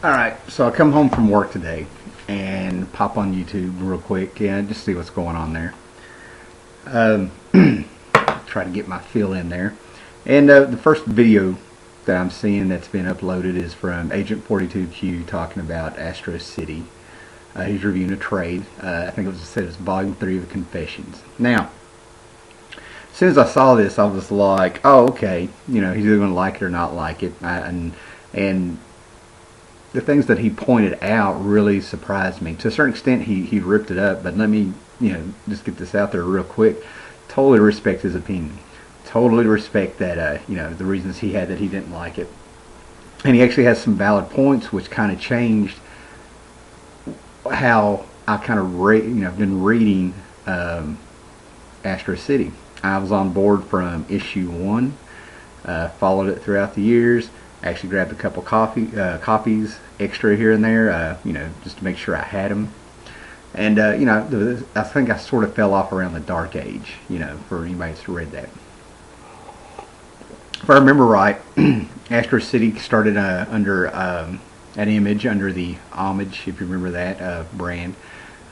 Alright, so I come home from work today and pop on YouTube real quick and just see what's going on there. Try to get my fill in there. And the first video that I'm seeing that's been uploaded is from Agent42Q talking about Astro City. He's reviewing a trade. I think it was Volume 3 of Confessions. Now, as soon as I saw this, I was like, oh, okay, you know, he's either going to like it or not like it. And the things that he pointed out really surprised me. To a certain extent, he ripped it up, but let me, just get this out there real quick. Totally respect his opinion. Totally respect that, the reasons he had that he didn't like it. And he actually has some valid points, which kind of changed how I kind of been reading Astro City. I was on board from issue 1, followed it throughout the years. Actually grabbed a couple copies extra here and there, just to make sure I had them. And I think I sort of fell off around the Dark Age, for anybody that's read that. If I remember right, Astro City started under an Image, under the Homage, if you remember that brand.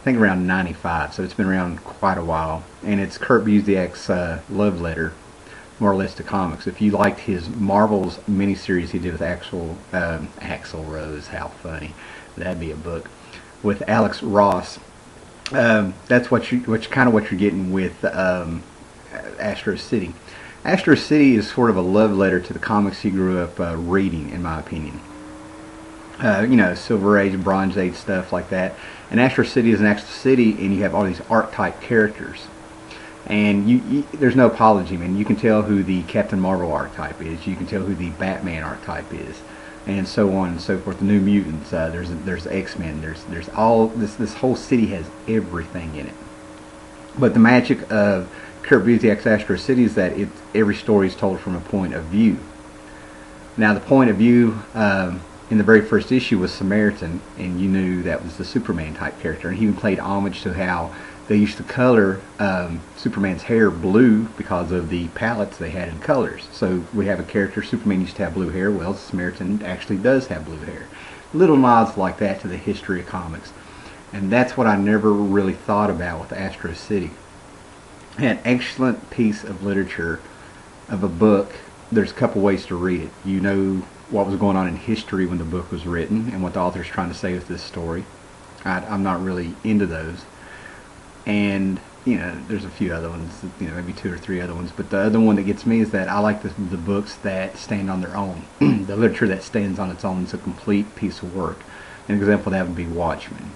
I think around '95, so it's been around quite a while. And it's Kurt Busiek's love letter, more or less, to comics. If you liked his Marvel's miniseries he did with Axl Rose, how funny, that'd be a book, with Alex Ross. That's what you're getting with Astro City. Astro City is sort of a love letter to the comics he grew up reading, in my opinion. Silver Age, Bronze Age stuff like that. And Astro City is an actual city, and you have all these archetype characters. And there's no apology, man. You can tell who the Captain Marvel archetype is. You can tell who the Batman archetype is, and so on and so forth. The New Mutants. There's X-Men. There's all this. This whole city has everything in it. But the magic of Kurt Busiek's Astro City is that every story is told from a point of view. Now, the point of view in the very first issue was Samaritan, and you knew that was the Superman type character. And he even played homage to how they used to color Superman's hair blue because of the palettes they had in colors. So we have a character, Superman used to have blue hair. Well, Samaritan actually does have blue hair. Little nods like that to the history of comics. And that's what I never really thought about with Astro City. An excellent piece of literature, of a book. There's a couple ways to read it. You know what was going on in history when the book was written and what the author's trying to say with this story. I'm not really into those. And there's a few other ones, maybe 2 or 3 other ones, but the other one that gets me is that I like the books that stand on their own. The literature that stands on its own is a complete piece of work. An example of that would be Watchmen.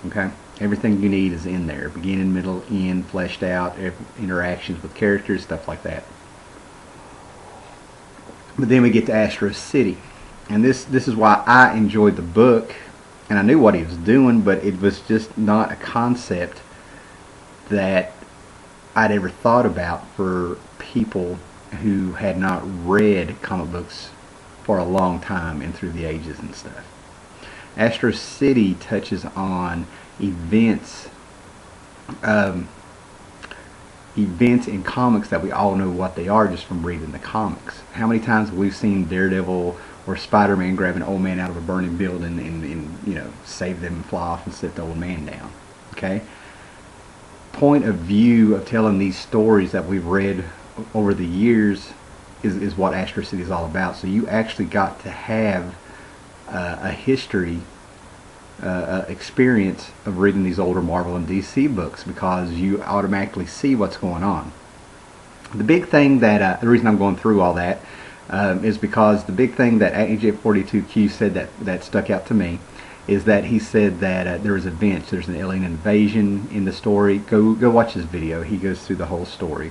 Okay, everything you need is in there, beginning, middle, end, fleshed out, interactions with characters, stuff like that. But then we get to Astro City, and this is why I enjoyed the book, and I knew what he was doing, but it was just not a concept that I'd ever thought about for people who had not read comic books for a long time and through the ages and stuff. Astro City touches on events in comics that we all know what they are just from reading the comics. How many times have we seen Daredevil or Spider-Man grab an old man out of a burning building and save them and fly off and sit the old man down? Okay? Point of view of telling these stories that we've read over the years is what Astro City is all about. So you actually got to have a history experience of reading these older Marvel and DC books, because you automatically see what's going on. The big thing that the reason I'm going through all that is because the big thing that Agent42Q said that stuck out to me is that he said that there was events. There's an alien invasion in the story. Go watch his video. He goes through the whole story.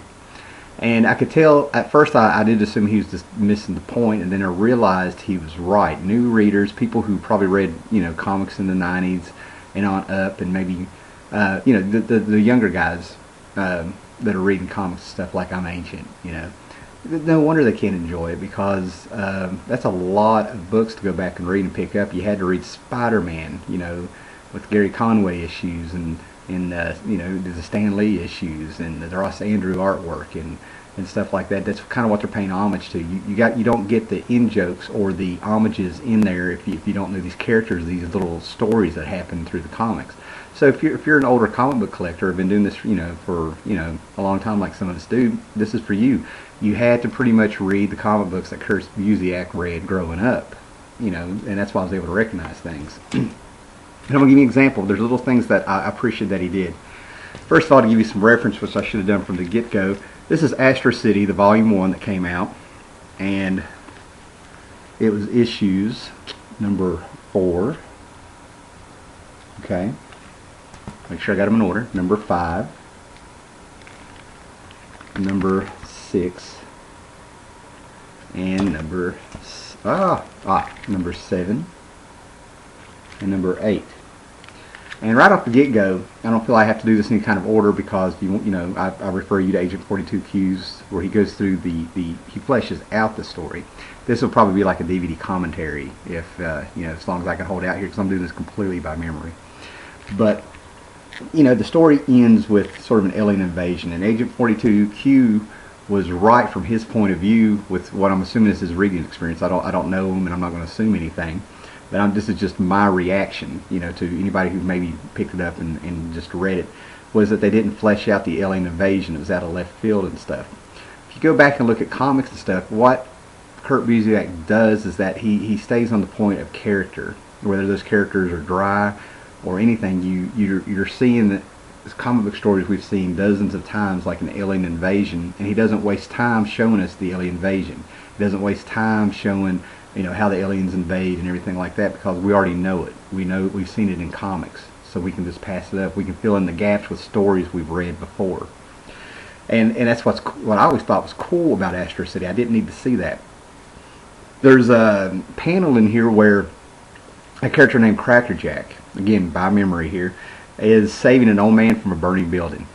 And I could tell, at first I did assume he was just missing the point, and then I realized he was right. New readers, people who probably read comics in the 90s and on up, and maybe the younger guys that are reading comics and stuff like I'm Ancient, no wonder they can't enjoy it, because that's a lot of books to go back and read and pick up. You had to read Spider-Man, with Gary Conway issues, and the Stan Lee issues, and the Ross Andrew artwork, and and stuff like that. That's kind of what they're paying homage to. You don't get the in jokes or the homages in there if you don't know these characters, these little stories that happen through the comics. So if you're an older comic book collector, have been doing this for a long time, like some of us do, this is for you. You had to pretty much read the comic books that Kurt Busiek read growing up, and that's why I was able to recognize things. And I'm gonna give you an example. There's little things that I appreciate that he did. First of all, to give you some reference, which I should have done from the get-go, this is Astro City, the Volume 1 that came out, and it was issues number 4. Okay. Make sure I got them in order. Number 5, number 6, and number 7, and number 8. And right off the get-go, I don't feel I have to do this in any kind of order because I refer you to Agent42Q's where he goes through he fleshes out the story. This will probably be like a DVD commentary if as long as I can hold out here, because I'm doing this completely by memory. But the story ends with sort of an alien invasion, and Agent42Q was right from his point of view with what I'm assuming is his reading experience. I don't know him, and I'm not going to assume anything. But this is just my reaction, to anybody who maybe picked it up and just read it, was that they didn't flesh out the alien invasion. It was out of left field and stuff. If you go back and look at comics and stuff, what Kurt Busiek does is that he stays on the point of character, whether those characters are dry or anything. You're seeing that comic book stories we've seen dozens of times, like an alien invasion, and he doesn't waste time showing us the alien invasion. He doesn't waste time showing how the aliens invade and everything like that, because we already know it. We've seen it in comics, so we can just pass it up. We can fill in the gaps with stories we've read before, and that's what I always thought was cool about Astro City. I didn't need to see that. There's a panel in here where a character named Crackerjack, again by memory here, is saving an old man from a burning building.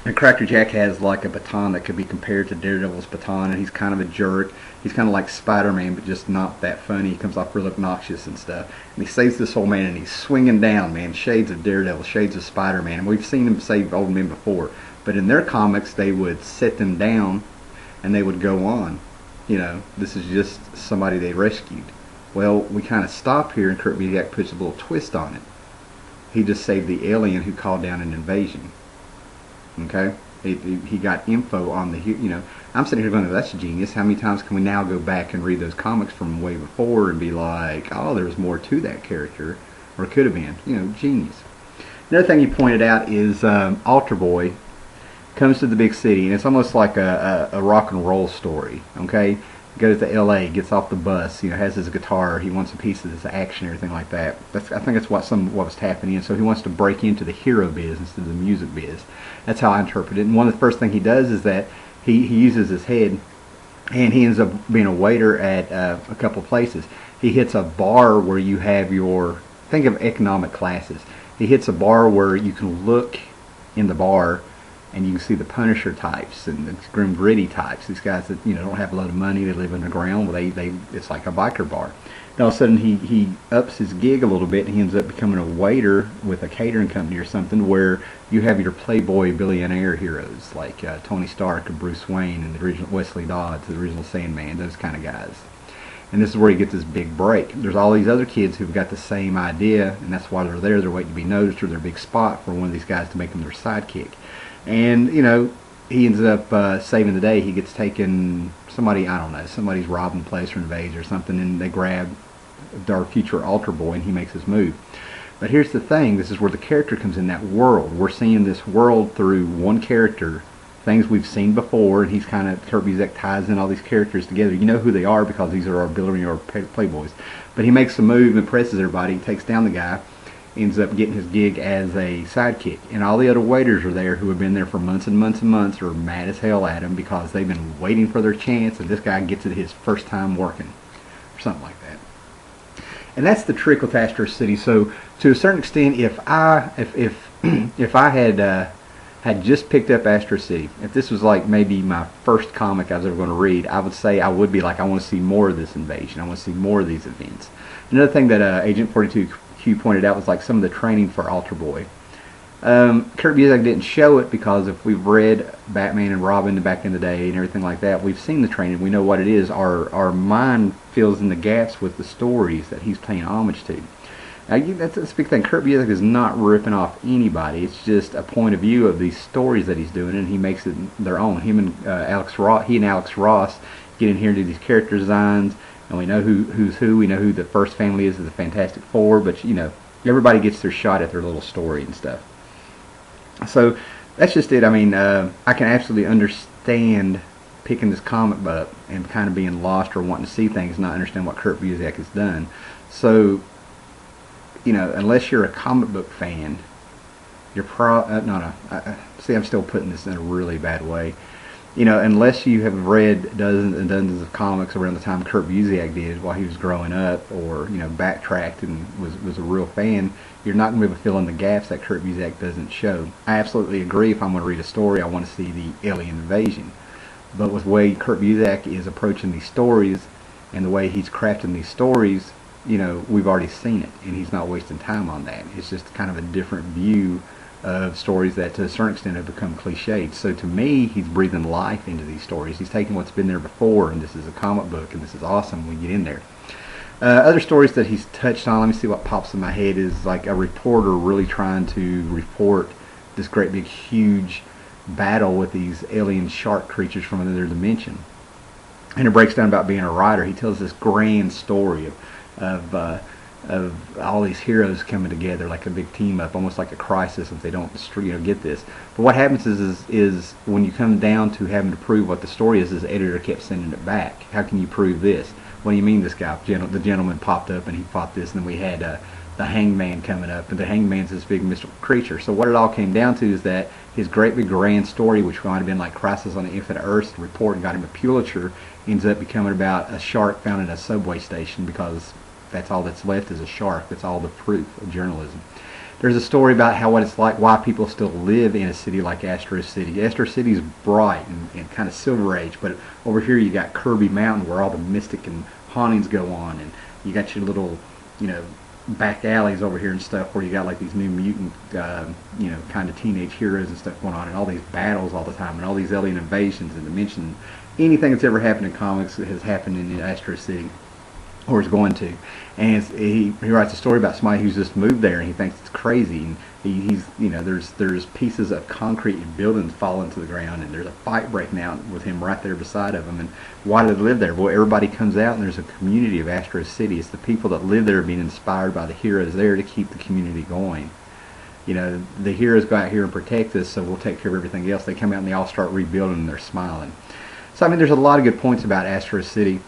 And Crackerjack has like a baton that could be compared to Daredevil's baton, and he's kind of a jerk. He's kind of like Spider-Man, but just not that funny. He comes off real obnoxious and stuff. And he saves this old man, and he's swinging down, man, shades of Daredevil, shades of Spider-Man. And we've seen him save old men before. But in their comics, they would set them down, and they would go on. This is just somebody they rescued. Well, we kind of stop here, and Kurt Busiek puts a little twist on it. He just saved the alien who called down an invasion. Okay, he got info on I'm sitting here going, that's genius. How many times can we now go back and read those comics from way before and be like, oh, there was more to that character, or it could have been, genius. Another thing he pointed out is Altar Boy comes to the big city, and it's almost like a rock and roll story. Okay, goes to L.A., gets off the bus, has his guitar, he wants a piece of this action, everything like that. I think that's what was happening, and so he wants to break into the hero biz instead of the music biz. That's how I interpret it. And one of the first things he does is that he uses his head, and he ends up being a waiter at a couple places. He hits a bar where you have think of economic classes. He hits a bar where you can look in the bar and you can see the Punisher types and the grim gritty types. These guys that don't have a lot of money, they live underground. Well, it's like a biker bar. And all of a sudden he ups his gig a little bit, and he ends up becoming a waiter with a catering company or something, where you have your Playboy billionaire heroes like Tony Stark and Bruce Wayne and the original Wesley Dodds, the original Sandman, those kind of guys. And this is where he gets his big break. There's all these other kids who've got the same idea, and that's why they're there. They're waiting to be noticed, or their big spot for one of these guys to make them their sidekick. And he ends up saving the day. He gets taken, somebody's robbing the place or invades or something, and they grab our future Altar Boy, and he makes his move. But here's the thing, this is where the character comes in, that world. We're seeing this world through one character, things we've seen before, and Kurt Busiek ties in all these characters together. You know who they are because these are our billionaire playboys. But he makes a move, impresses everybody, takes down the guy, ends up getting his gig as a sidekick. And all the other waiters are there who have been there for months and months and months, are mad as hell at him because they've been waiting for their chance, and this guy gets it his first time working, or something like that. And that's the trick with Astro City. So to a certain extent, if I had just picked up Astro City, if this was like maybe my first comic I was ever going to read, I would say I would be like, I want to see more of this invasion. I want to see more of these events. Another thing that Agent 42Q pointed out was like some of the training for Altar Boy. Kurt Busiek didn't show it because if we've read Batman and Robin back in the day and everything like that, we've seen the training, we know what it is. Our mind fills in the gaps with the stories that he's paying homage to. Now, that's a big thing. Kurt Busiek is not ripping off anybody. It's just a point of view of these stories that he's doing, and he makes it their own. Him and Alex Ross get in here and do these character designs, and we know who's who. We know who the first family is of the Fantastic Four, but everybody gets their shot at their little story and stuff. So that's just it. I mean, I can absolutely understand picking this comic up and kind of being lost or wanting to see things and not understand what Kurt Busiek has done. So, unless you're a comic book fan, you're see, I'm still putting this in a really bad way. Unless you have read dozens and dozens of comics around the time Kurt Busiek did while he was growing up, or backtracked and was a real fan, you're not going to be able to fill in the gaps that Kurt Busiek doesn't show. I absolutely agree. If I'm going to read a story, I want to see the alien invasion. But with the way Kurt Busiek is approaching these stories and the way he's crafting these stories, we've already seen it, and he's not wasting time on that. It's just kind of a different view of stories that to a certain extent have become cliched. So to me, he's breathing life into these stories. He's taking what's been there before, and this is a comic book, and this is awesome when you get in there. Other stories that he's touched on, let me see what pops in my head, is like a reporter really trying to report this great big huge battle with these alien shark creatures from another dimension. And it breaks down about being a writer. He tells this grand story of all these heroes coming together like a big team up, almost like a crisis if they don't get this. But what happens is when you come down to having to prove what the story is, the editor kept sending it back. How can you prove this? What do you mean this guy, the gentleman popped up and he fought this, and then we had the Hangman coming up, and the Hangman's this big mystical creature. So what it all came down to is that his great big grand story, which might have been like Crisis on the Infinite Earth report and got him a Pulitzer, ends up becoming about a shark found in a subway station, because that's all that's left is a shark. That's all the proof of journalism. There's a story about what it's like, why people still live in a city like Astro City. Astro City is bright and kind of Silver Age, but over here you got Kirby Mountain, where all the mystic and hauntings go on, and you got your little, back alleys over here and stuff, where you got like these new mutant, kind of teenage heroes and stuff going on, and all these battles all the time, and all these alien invasions and dimension. Anything that's ever happened in comics has happened in Astro City, or is going to. And he writes a story about somebody who's just moved there, and he thinks it's crazy, and he's there's pieces of concrete and buildings falling to the ground, and there's a fight breaking out with him right there beside of him. And why do they live there? Well, everybody comes out, and there's a community of Astro City. It's the people that live there being inspired by the heroes there to keep the community going. The heroes go out here and protect us, so we'll take care of everything else. They come out and they all start rebuilding, and they're smiling. So I mean, there's a lot of good points about Astro City.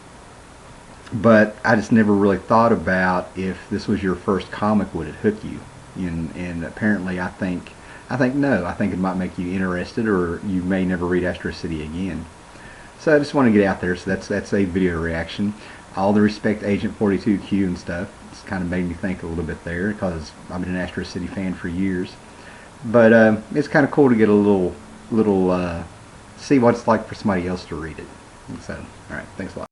But I just never really thought about if this was your first comic, would it hook you? And apparently I think no. I think it might make you interested, or you may never read Astro City again. So I just want to get out there. So that's a video reaction. All the respect to Agent42Q and stuff. It's kind of made me think a little bit there, because I've been an Astro City fan for years. But it's kind of cool to get a little see what it's like for somebody else to read it. So, all right, thanks a lot.